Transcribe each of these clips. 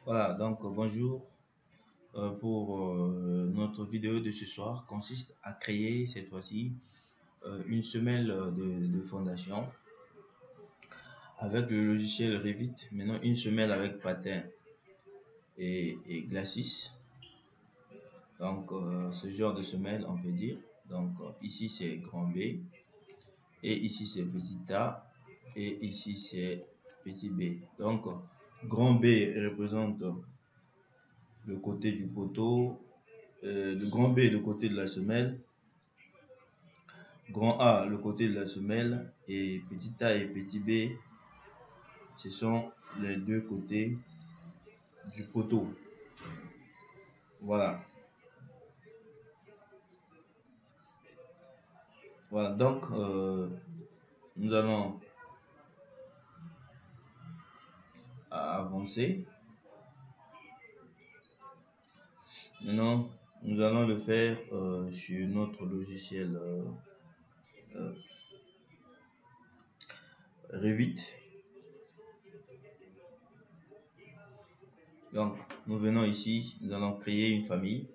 Voilà, donc bonjour. Notre vidéo de ce soir consiste à créer cette fois-ci une semelle de fondation avec le logiciel Revit. Maintenant, une semelle avec patin et glacis. Donc, ce genre de semelle, on peut dire. Donc, ici c'est grand B et ici c'est petit A et ici c'est petit B. Donc, grand B représente le côté du poteau, le grand B le côté de la semelle, grand A le côté de la semelle et petit A et petit B ce sont les deux côtés du poteau. Voilà. Voilà, donc nous allons avancer. Maintenant, nous allons le faire sur notre logiciel Revit. Donc, nous venons ici, nous allons créer une famille.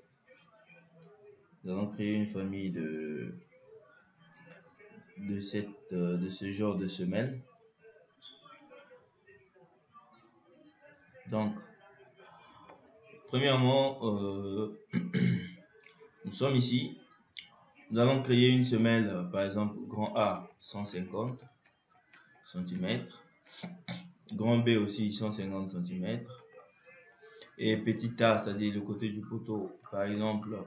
Nous allons créer une famille de ce genre de semelle. Donc, premièrement, nous sommes ici. Nous allons créer une semelle, par exemple, grand A 150 cm, grand B aussi 150 cm, et petit A, c'est-à-dire le côté du poteau, par exemple,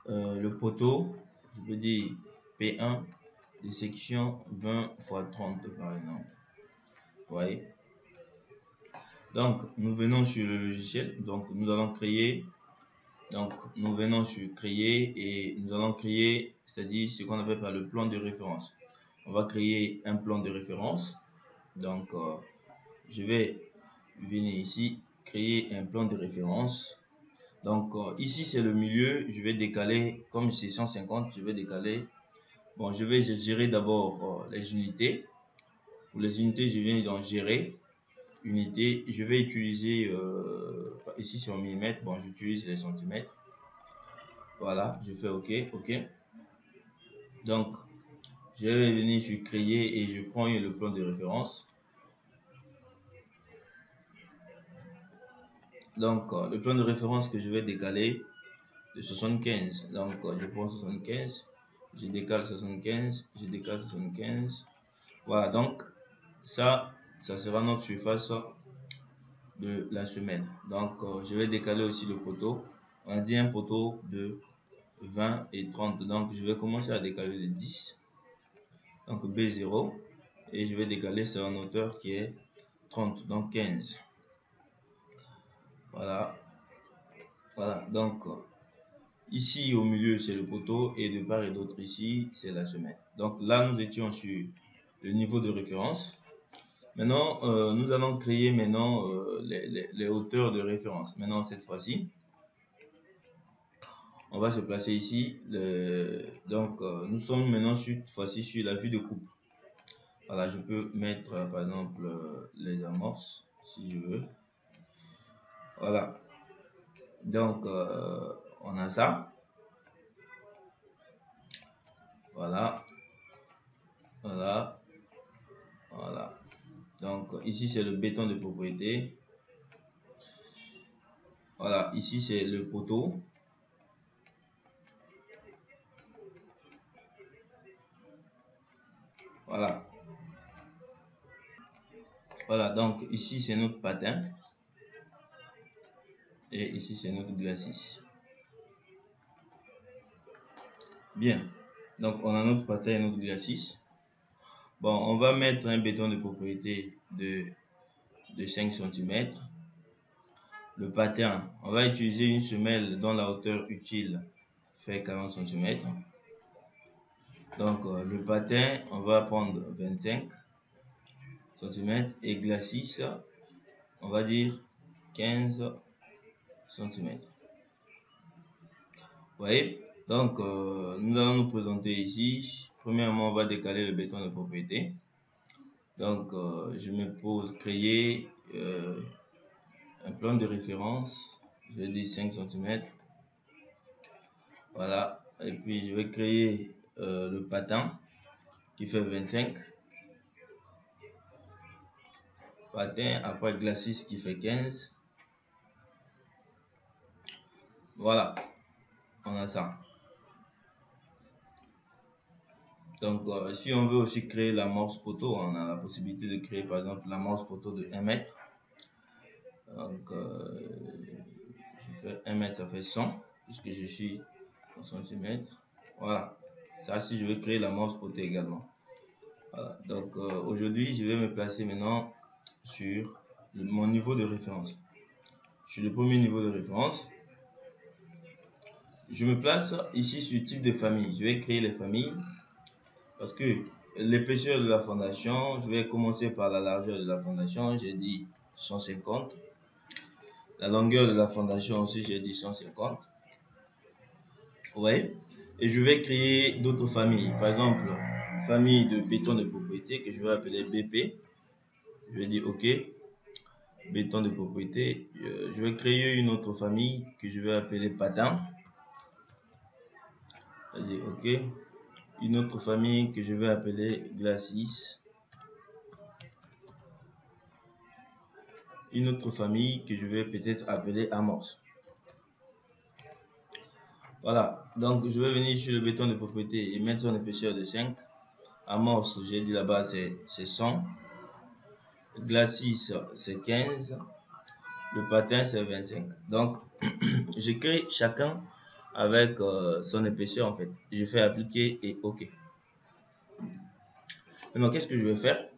le poteau, je peux dire P1 de section 20 x 30 par exemple. Vous voyez? Donc, nous venons sur le logiciel, donc nous allons créer. Donc, nous venons sur créer et nous allons créer, c'est-à-dire ce qu'on appelle par le plan de référence. On va créer un plan de référence. Donc, je vais venir ici, créer un plan de référence. Donc, ici, c'est le milieu. Je vais décaler, comme c'est 150, je vais décaler. Bon, je vais gérer d'abord les unités. Pour les unités, je viens dans gérer. Unité, je vais utiliser, ici c'est en millimètres, bon, j'utilise les centimètres. Voilà, je fais OK, OK. Donc, je vais venir sur créer et je prends le plan de référence. Donc, le plan de référence que je vais décaler de 75. Donc, je prends 75, je décale 75, je décale 75. Voilà, donc, ça sera notre surface de la semelle. Donc, je vais décaler aussi le poteau. On a dit un poteau de 20 et 30. Donc, je vais commencer à décaler de 10. Donc, B0. Et je vais décaler sur une hauteur qui est 30. Donc, 15. Voilà. Voilà. Donc, ici au milieu, c'est le poteau. Et de part et d'autre ici, c'est la semelle. Donc, là, nous étions sur le niveau de référence. Maintenant, nous allons créer maintenant les hauteurs de référence. Maintenant, cette fois-ci, on va se placer ici. Donc, nous sommes maintenant cette fois-ci sur la vue de coupe. Voilà, je peux mettre par exemple les amorces si je veux. Voilà. Donc, on a ça. Voilà. Voilà. Voilà. Donc, ici, c'est le béton de propriété. Voilà, ici, c'est le poteau. Voilà. Voilà, donc ici, c'est notre patin. Et ici, c'est notre glacis. Bien. Donc, on a notre patin et notre glacis. Bon, on va mettre un béton de propriété de 5 cm. Le patin, on va utiliser une semelle dont la hauteur utile fait 40 cm. Donc, le patin, on va prendre 25 cm et glacis, on va dire 15 cm. Vous voyez? Donc, nous allons nous présenter ici. Premièrement, on va décaler le béton de propriété. Donc, je me pose créer un plan de référence, je vais dire 5 cm. Voilà, et puis je vais créer le patin qui fait 25. Patin, après glacis qui fait 15. Voilà, on a ça. Donc, si on veut aussi créer l'amorce poteau, on a la possibilité de créer par exemple l'amorce poteau de 1 mètre. Donc, je fais 1 mètre, ça fait 100, puisque je suis en centimètres. Voilà, ça si je veux créer l'amorce poteau également. Voilà. Donc, aujourd'hui, je vais me placer maintenant sur mon niveau de référence. Je suis le premier niveau de référence. Je me place ici sur type de famille. Je vais créer les familles parce que l'épaisseur de la fondation, je vais commencer par la largeur de la fondation. J'ai dit 150. La longueur de la fondation aussi, j'ai dit 150. Ouais. Et je vais créer d'autres familles. Par exemple, famille de béton de propriété que je vais appeler BP. Je vais dire OK. Béton de propriété. Je vais créer une autre famille que je vais appeler patin. Je vais dire OK. Une autre famille que je vais appeler glacis. Une autre famille que je vais peut-être appeler amorce. Voilà, donc je vais venir sur le béton de propriété et mettre son épaisseur de 5. Amorce, j'ai dit là-bas, c'est 100. Glacis, c'est 15. Le patin, c'est 25. Donc, je crée chacun avec son épaisseur en fait. Je fais appliquer et OK. Maintenant, qu'est-ce que je vais faire?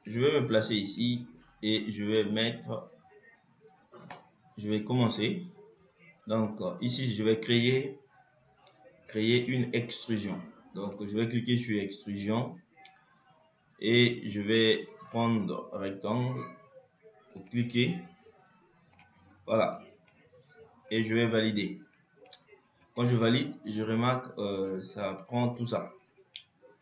Je vais me placer ici et je vais commencer. Donc, ici, je vais créer une extrusion. Donc, je vais cliquer sur extrusion et je vais prendre rectangle pour cliquer. Voilà. Et je vais valider. Quand je valide, je remarque ça prend tout ça.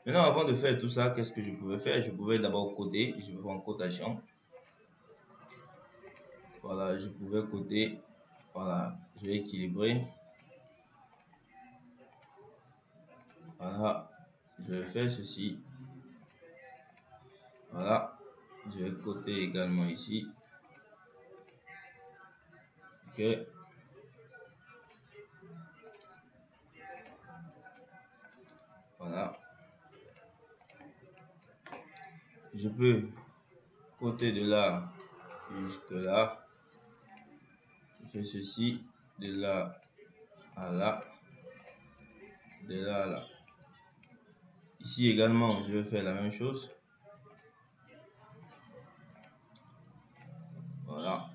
Maintenant, avant de faire tout ça, qu'est-ce que je pouvais faire? Je pouvais d'abord coder. Je vais prendre cotation. Voilà, je pouvais coder. Voilà, je vais équilibrer. Voilà, je vais faire ceci. Voilà, je vais coder également ici. Ok. Voilà. Je peux coter de là jusque là. Je fais ceci de là à là. De là à là. Ici également, je vais faire la même chose. Voilà.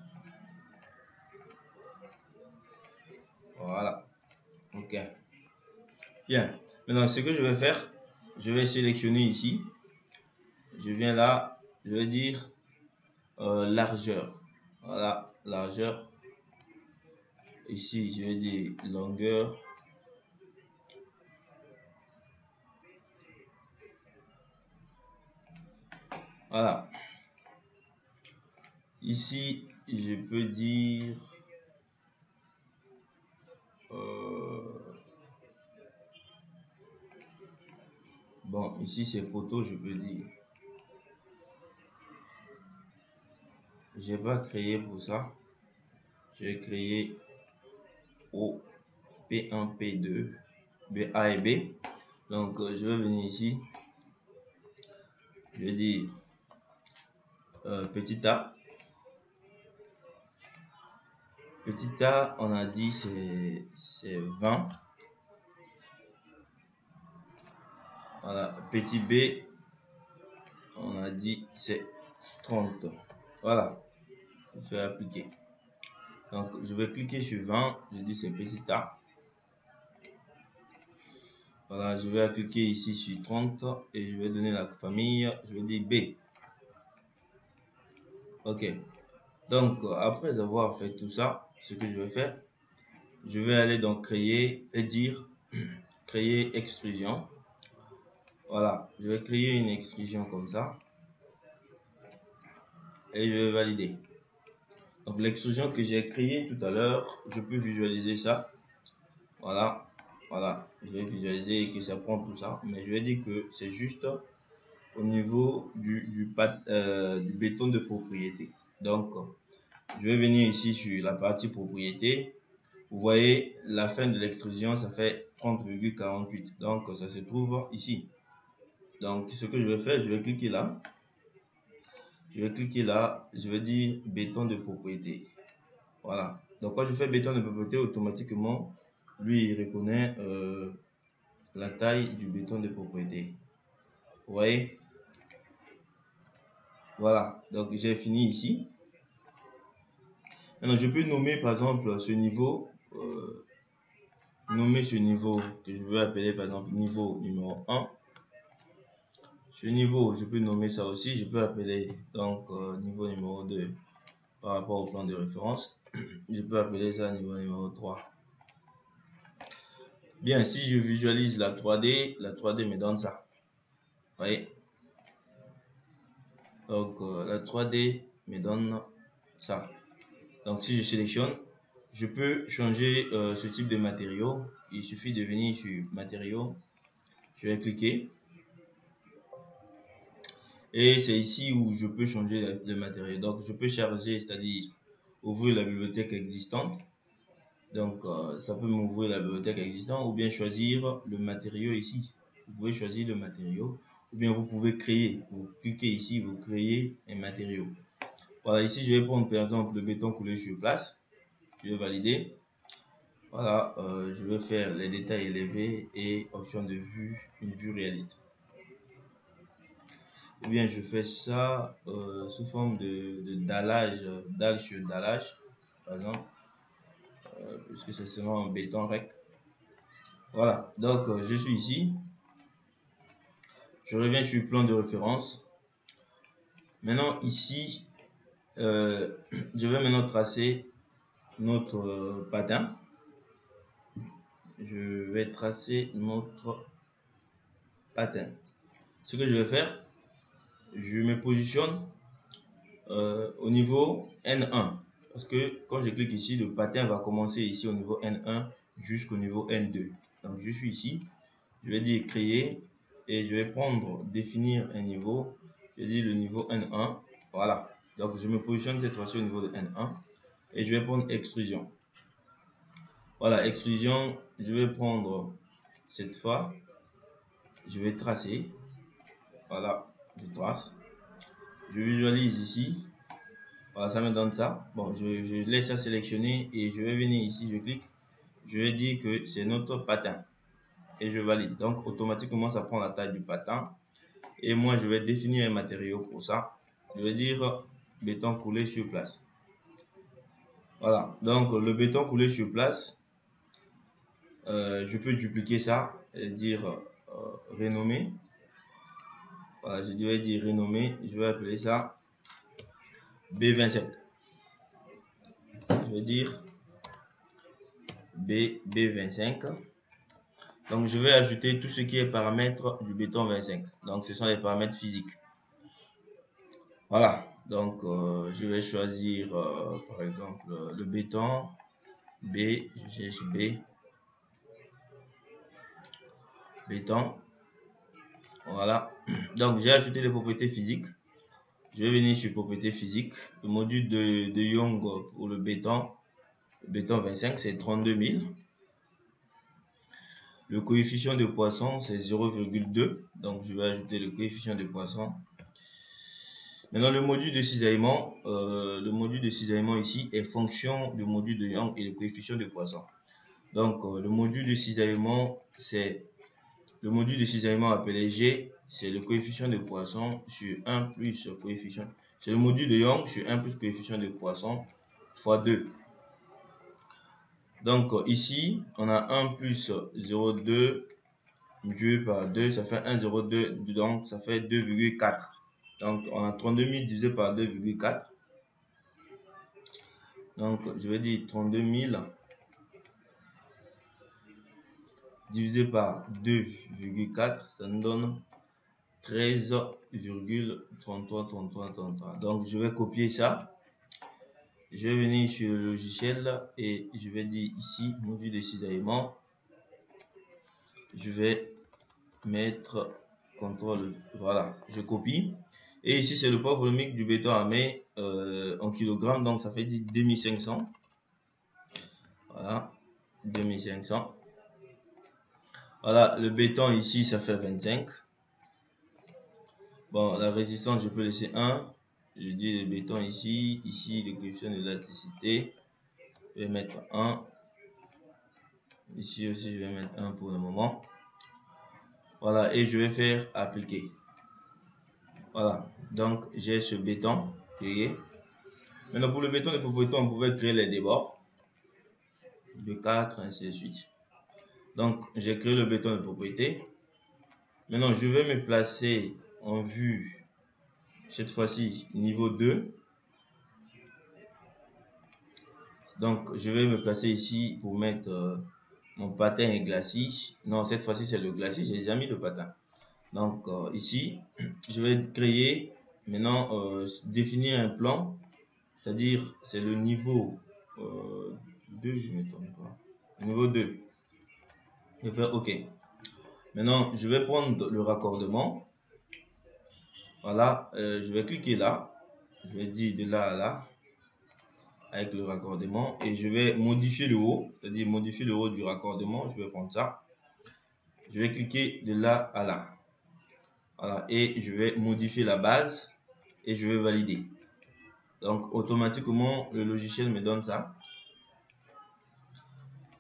Voilà. Ok. Bien. Maintenant, ce que je vais faire, je vais sélectionner ici. Je viens là, je vais dire largeur. Voilà, largeur. Ici, je vais dire longueur. Voilà. Ici, je peux dire bon, ici c'est poteau, je peux dire. J'ai pas créé pour ça. J'ai créé au P1, P2, A et B. Donc, je vais venir ici. Je vais dire petit a. Petit a, on a dit c'est 20. Voilà, petit b, on a dit c'est 30. Voilà, je vais appliquer. Donc, je vais cliquer sur 20. Je dis c'est petit a. Voilà, je vais cliquer ici sur 30 et je vais donner la famille. Je vais dire B. Ok. Donc, après avoir fait tout ça, ce que je vais faire, je vais aller donc créer et dire créer extrusion. Voilà, je vais créer une extrusion comme ça et je vais valider. Donc, Donc l'extrusion que j'ai créée tout à l'heure, je peux visualiser ça. Voilà, voilà, je vais visualiser que ça prend tout ça, mais je vais dire que c'est juste au niveau du béton de propriété. Donc, je vais venir ici sur la partie propriété. Vous voyez, la fin de l'extrusion, ça fait 30,48. Donc, ça se trouve ici. Donc, ce que je vais faire, je vais cliquer là. Je vais cliquer là. Je vais dire béton de propriété. Voilà. Donc, quand je fais béton de propriété, automatiquement, lui, il reconnaît la taille du béton de propriété. Vous voyez? Voilà. Donc, j'ai fini ici. Maintenant, je peux nommer, par exemple, ce niveau. Nommer ce niveau que je veux appeler, par exemple, niveau numéro 1. Ce niveau, je peux nommer ça aussi. Je peux appeler, donc, niveau numéro 2 par rapport au plan de référence. Je peux appeler ça niveau numéro 3. Bien, si je visualise la 3D me donne ça. Vous voyez? Donc, la 3D me donne ça. Donc, si je sélectionne, je peux changer ce type de matériau. Il suffit de venir sur matériaux. Je vais cliquer. Et c'est ici où je peux changer le matériau. Donc, je peux charger, c'est-à-dire ouvrir la bibliothèque existante. Donc, ça peut m'ouvrir la bibliothèque existante ou bien choisir le matériau ici. Vous pouvez choisir le matériau ou bien vous pouvez créer. Vous cliquez ici, vous créez un matériau. Voilà, ici, je vais prendre par exemple le béton coulé sur place. Je vais valider. Voilà, je vais faire les détails élevés et option de vue, une vue réaliste. Ou bien je fais ça sous forme de dallage, dalle sur dallage, par exemple, puisque c'est seulement en béton rec. Voilà, donc je suis ici. Je reviens sur le plan de référence. Maintenant, ici, je vais maintenant tracer notre patin. Je vais tracer notre patin. Ce que je vais faire, je me positionne au niveau N1. Parce que quand je clique ici, le patin va commencer ici au niveau N1 jusqu'au niveau N2. Donc je suis ici, je vais dire créer et je vais prendre définir un niveau. Je dis le niveau N1. Voilà. Donc je me positionne cette fois-ci au niveau de N1 et je vais prendre extrusion. Voilà, extrusion, je vais prendre cette fois, je vais tracer. Voilà, je trace. Je visualise ici. Voilà, ça me donne ça. Bon, je laisse ça sélectionner et je vais venir ici, je clique. Je vais dire que c'est notre patin et je valide. Donc, automatiquement, ça prend la taille du patin. Et moi, je vais définir un matériau pour ça. Je vais dire béton coulé sur place. Voilà, donc le béton coulé sur place, je peux dupliquer ça et dire renommer. Voilà, je vais dire renommer. Je vais appeler ça B27. Je vais dire B25. Donc, je vais ajouter tout ce qui est paramètres du béton 25. Donc, ce sont les paramètres physiques. Voilà. Donc, je vais choisir, par exemple, le béton B. Je cherche B. Béton. Voilà. Donc, j'ai ajouté les propriétés physiques. Je vais venir sur propriétés physiques. Le module de Young pour le béton 25, c'est 32 000. Le coefficient de Poisson, c'est 0,2. Donc, je vais ajouter le coefficient de Poisson. Maintenant, le module de cisaillement ici est fonction du module de Young et le coefficient de Poisson. Donc, le module de cisaillement, c'est le module de cisaillement appelé G, c'est le coefficient de Poisson sur 1 plus coefficient. C'est le module de Young sur 1 plus coefficient de Poisson fois 2. Donc ici, on a 1 plus 0,2 divisé par 2, ça fait 1,02, donc ça fait 2,4. Donc on a 32 000 divisé par 2,4. Donc je vais dire 32 000 divisé par 2,4, ça nous donne 13,33. Donc je vais copier ça. je vais venir sur le logiciel et je vais dire ici module de cisaillement. Je vais mettre CTRL, voilà, je copie. Et ici c'est le poids volumique du béton armé en kilogrammes, donc ça fait 2500. Voilà, 2500. Voilà, le béton ici ça fait 25. Bon, la résistance je peux laisser 1. Je dis le béton ici, le coefficient d'élasticité, je vais mettre 1. Ici aussi je vais mettre 1 pour le moment. Voilà, et je vais faire appliquer. Voilà, donc j'ai ce béton créé. Maintenant pour le béton de propriété, on pouvait créer les débords de 4, ainsi de suite. Donc j'ai créé le béton de propriété. Maintenant je vais me placer en vue, cette fois-ci niveau 2. Donc je vais me placer ici pour mettre mon patin et glacis. Non, cette fois-ci c'est le glacis, j'ai déjà mis le patin. Donc ici je vais créer maintenant, définir un plan, c'est-à-dire c'est le niveau 2, je ne me trompe pas, le niveau 2. Je vais faire OK. Maintenant je vais prendre le raccordement. Voilà, je vais cliquer là, je vais dire de là à là avec le raccordement et je vais modifier le haut, c'est-à-dire modifier le haut du raccordement. Je vais prendre ça, je vais cliquer de là à là. Voilà, et je vais modifier la base et je vais valider. Donc automatiquement le logiciel me donne ça,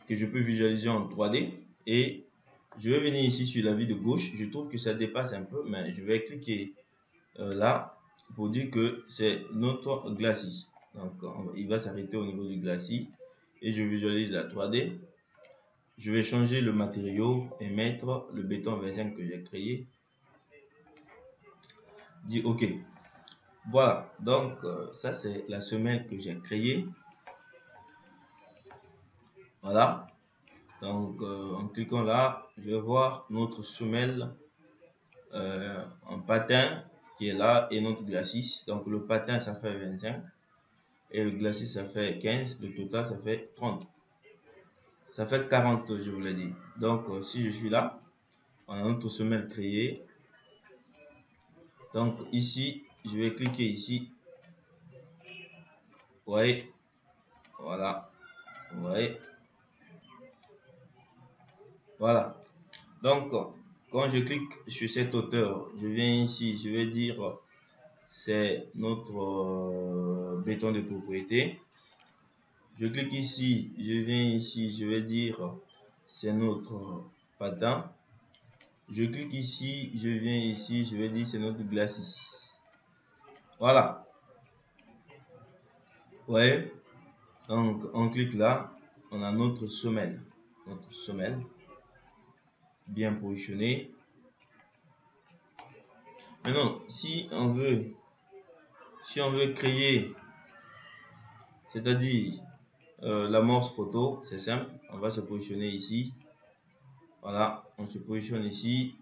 que je peux visualiser en 3D. Et je vais venir ici sur la vue de gauche. Je trouve que ça dépasse un peu, mais je vais cliquer là pour dire que c'est notre glacis. Donc il va s'arrêter au niveau du glacis et je visualise la 3D. Je vais changer le matériau et mettre le béton 25 que j'ai créé. Dis OK. Voilà, donc ça c'est la semelle que j'ai créée. Voilà, donc en cliquant là, je vais voir notre semelle en patin qui est là et notre glacis. Donc le patin ça fait 25 et le glacis ça fait 15, le total ça fait 30. Ça fait 40, je vous l'ai dit. Donc si je suis là, on a notre semelle créée. Donc ici, je vais cliquer ici. Ouais, voilà. Ouais. Voilà. Donc quand je clique sur cette hauteur, je viens ici, je vais dire c'est notre béton de propriété. Je clique ici, je viens ici, je vais dire c'est notre patin. Je clique ici, je viens ici, je vais dire c'est notre glacis. Voilà. Ouais. Donc on clique là, on a notre semelle bien positionnée. Maintenant, si on veut créer, c'est-à-dire l'amorce photo, c'est simple, on va se positionner ici. Voilà, on se positionne ici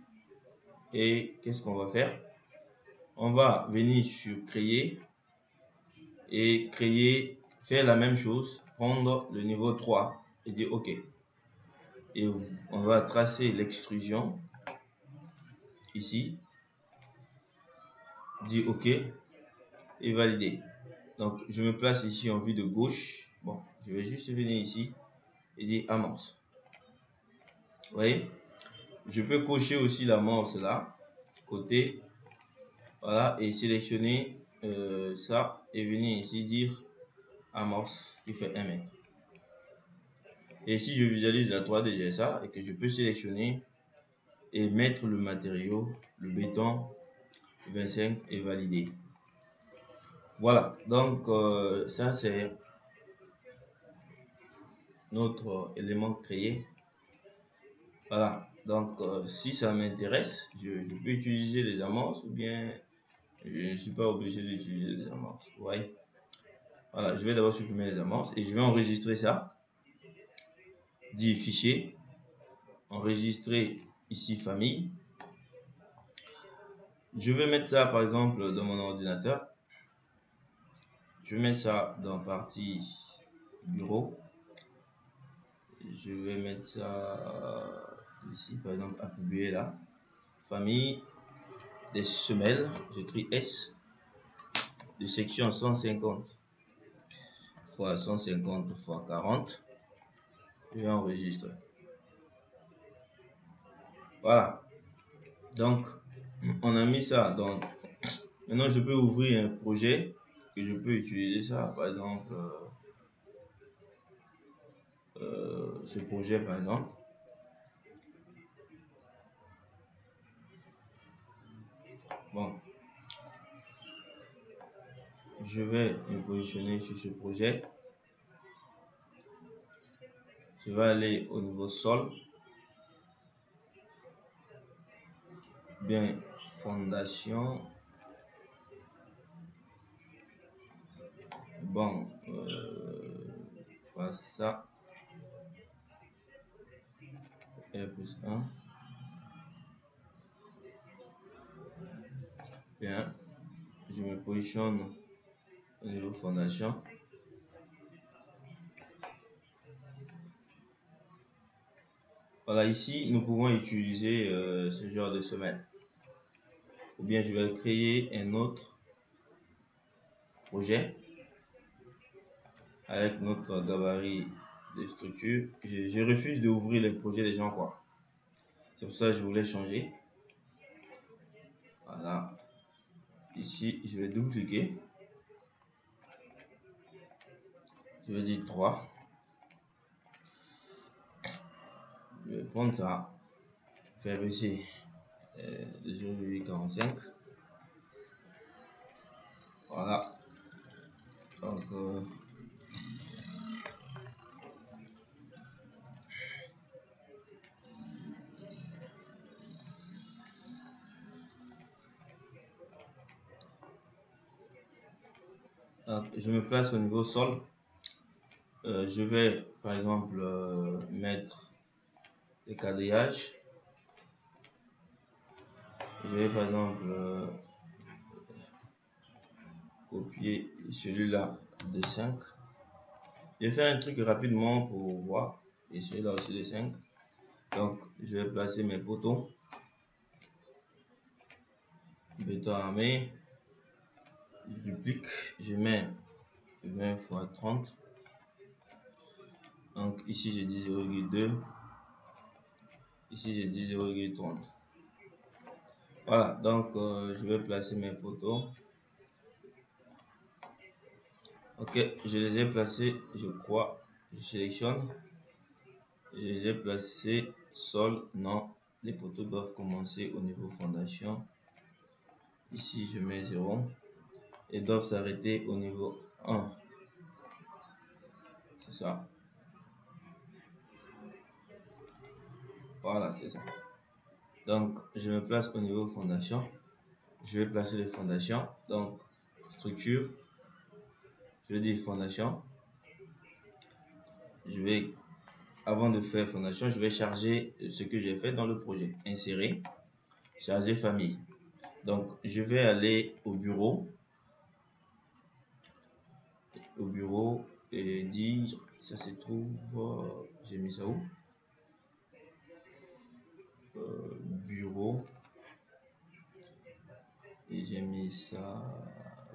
et qu'est-ce qu'on va faire? On va venir sur créer et créer, faire la même chose, prendre le niveau 3 et dire OK. Et on va tracer l'extrusion ici, dire OK et valider. Donc je me place ici en vue de gauche. Bon, je vais juste venir ici et dire amorce. Vous voyez, je peux cocher aussi l'amorce là, côté, voilà, et sélectionner ça et venir ici dire amorce qui fait 1 mètre. Et si je visualise la 3D, j'ai ça et que je peux sélectionner et mettre le matériau, le béton 25 et valider. Voilà, donc ça c'est notre élément créé. Voilà, donc si ça m'intéresse, je peux utiliser les amorces ou bien je ne suis pas obligé d'utiliser les amorces. Ouais. Voilà, je vais d'abord supprimer les amorces et je vais enregistrer ça. Dit fichier, enregistrer ici famille. Je vais mettre ça par exemple dans mon ordinateur. Je mets ça dans partie bureau. Je vais mettre ça ici, par exemple, à publier là. Famille des semelles, j'écris S de section 150 fois 150 fois 40. Je vais enregistrer. Voilà. Donc, on a mis ça. Donc, maintenant, je peux ouvrir un projet que je peux utiliser ça. Par exemple, ce projet, par exemple. Bon. Je vais me positionner sur ce projet. Je vais aller au niveau sol. Bien, fondation. Bon, pas ça. R+1. Bien, je me positionne au niveau fondation. Voilà, ici, nous pouvons utiliser ce genre de semelle. Ou bien je vais créer un autre projet avec notre gabarit de structure. Je refuse d'ouvrir les projets des gens, quoi. C'est pour ça que je voulais changer. Voilà. Ici, je vais double-cliquer. Je vais dire 3. Je vais prendre ça. Faire baisser le 0,45. Voilà. Donc, je me place au niveau sol. Je vais par exemple mettre des quadrillages. Je vais par exemple copier celui-là de 5. Je vais faire un truc rapidement pour voir. Et celui-là aussi de 5. Donc je vais placer mes poteaux. Béton armé. Je duplique. Je mets 20 x 30. Donc ici j'ai dit 0,2. Ici j'ai dit 0,30. Voilà, donc je vais placer mes poteaux. Ok, je les ai placés, je crois. Je sélectionne. Je les ai placés sol, non. Les poteaux doivent commencer au niveau fondation. Ici je mets 0. Et doivent s'arrêter au niveau 1. C'est ça. Voilà, c'est ça. Donc, je me place au niveau fondation. Je vais placer les fondations. Donc, structure. Je vais dire fondation. Je vais, avant de faire fondation, je vais charger ce que j'ai fait dans le projet. Insérer, charger famille. Donc, je vais aller au bureau. Au bureau et dire, ça se trouve, j'ai mis ça où? Bureau. Et j'ai mis ça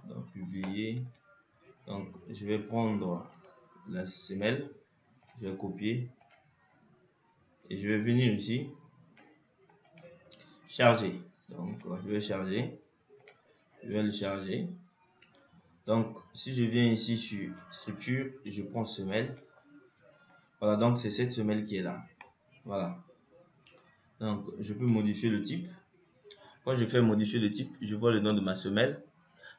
dans publier. Donc je vais prendre la semelle, je vais copier et je vais venir ici charger. Donc je vais charger, je vais le charger. Donc si je viens ici sur structure et je prends semelle, voilà, donc c'est cette semelle qui est là. Voilà, donc je peux modifier le type. Quand je fais modifier le type, je vois le nom de ma semelle.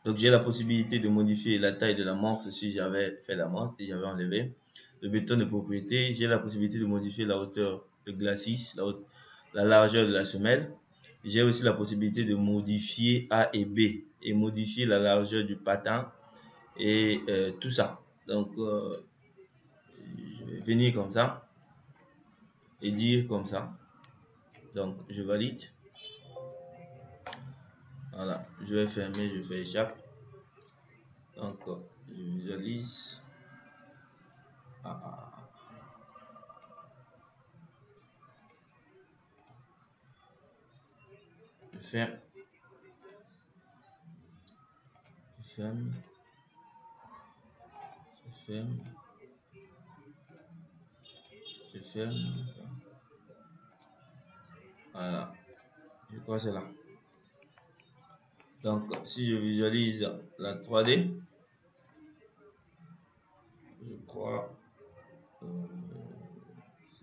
Donc j'ai la possibilité de modifier la taille de la morse si j'avais fait la morse et j'avais enlevé. Le béton de propriété, j'ai la possibilité de modifier la hauteur de glacis, la largeur de la semelle. J'ai aussi la possibilité de modifier A et B et modifier la largeur du patin et tout ça. Donc je vais venir comme ça et dire comme ça. Donc je valide. Voilà, je vais fermer, je fais échappe. Donc Je visualise. Je ferme. Je ferme. Je ferme. Je ferme. Voilà. Je crois que c'est là. Donc, si je visualise la 3D, je crois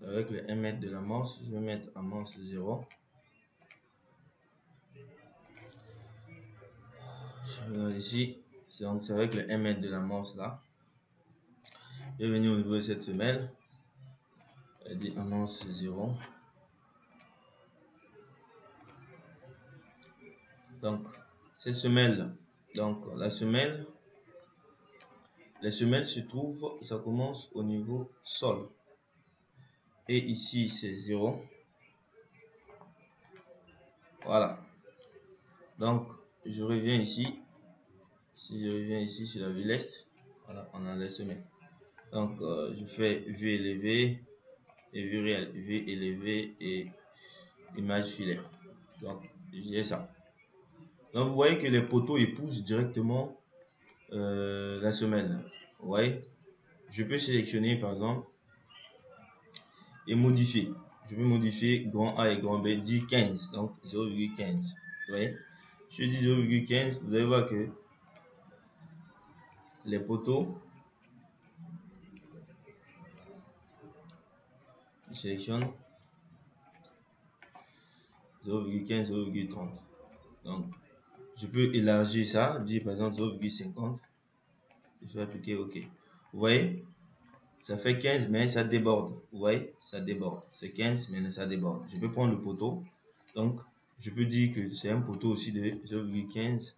avec le 1 mètre de l'amorce, je vais mettre amorce 0. Je regarde ici, c'est avec le 1 mètre de l'amorce là. Je vais venir au niveau de cette semelle, elle dit amorce 0. Donc, cette semelle, donc la semelle, les semelles se trouvent, ça commence au niveau sol. Et ici, c'est 0. Voilà. Donc, je reviens ici. Si je reviens ici sur la vue leste, voilà, on a les semelles. Donc, je fais vue élevée et vue élevée et image filaire. Donc, j'ai ça. Donc, vous voyez que les poteaux épousent directement la semelle. Vous voyez, je peux sélectionner par exemple et modifier. Je vais modifier grand A et grand B, dit 15, donc 0,15. Vous voyez, je dis 0,15, vous allez voir que les poteaux, je sélectionne 0,15, 0,30. Donc, je peux élargir ça, dire par exemple 0,50. Je vais appliquer OK. Vous voyez, ça fait 15, mais ça déborde. Vous voyez, ça déborde. C'est 15, mais ça déborde. Je peux prendre le poteau. Donc, je peux dire que c'est un poteau aussi de 0,15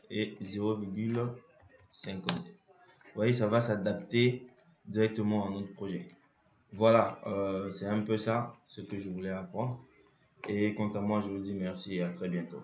et 0,50. Vous voyez, ça va s'adapter directement à notre projet. Voilà, c'est un peu ça ce que je voulais apprendre. Et quant à moi, je vous dis merci et à très bientôt.